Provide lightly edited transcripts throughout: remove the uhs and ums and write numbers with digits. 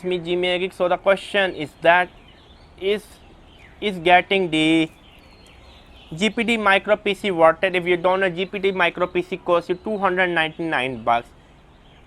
Me Geek. So the question is that is getting the GPD Micro PC worth it? If you don't know, GPD Micro PC costs you $299.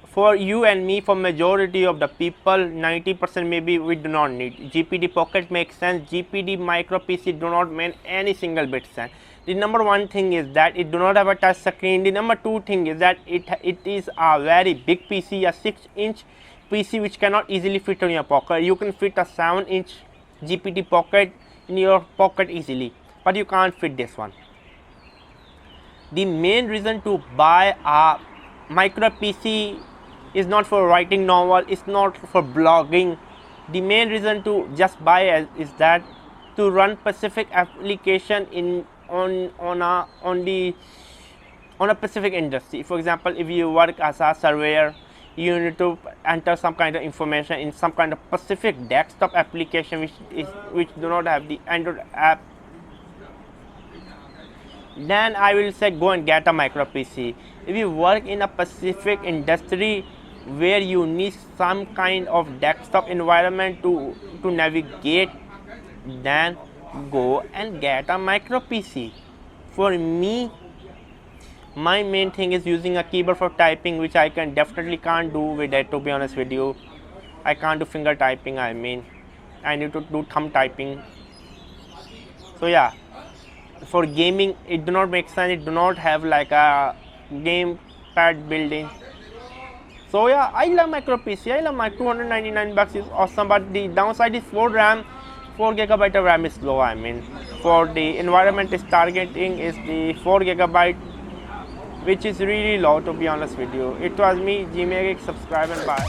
For you and me, for majority of the people, 90% maybe we do not need. GPD Pocket makes sense. GPD Micro PC do not make any single bit sense. The number one thing is that it do not have a touch screen. The number two thing is that it is a very big PC, a 6-inch PC which cannot easily fit in your pocket. You can fit a 7-inch GPD Pocket in your pocket easily, but you can't fit this one. The main reason to buy a micro PC is not for writing novel, it's not for blogging. The main reason to just buy is that to run specific application on a specific industry. For example, if you work as a surveyor, you need to enter some kind of information in some kind of specific desktop application which do not have the Android app. Then I will say go and get a micro PC. If you work in a specific industry where you need some kind of desktop environment to navigate, then go and get a micro PC. For me, my main thing is using a keyboard for typing, which I definitely can't do with it, to be honest with you. I can't do finger typing, I need to do thumb typing. So yeah, for gaming it do not make sense, it do not have like a game pad built-in. So yeah, I love micro PC, I love my $299 is awesome, but the downside is 4 GB of RAM is slow. For the environment is targeting is the 4 GB, which is really low, to be honest with you. It was me, Geek. Subscribe and bye.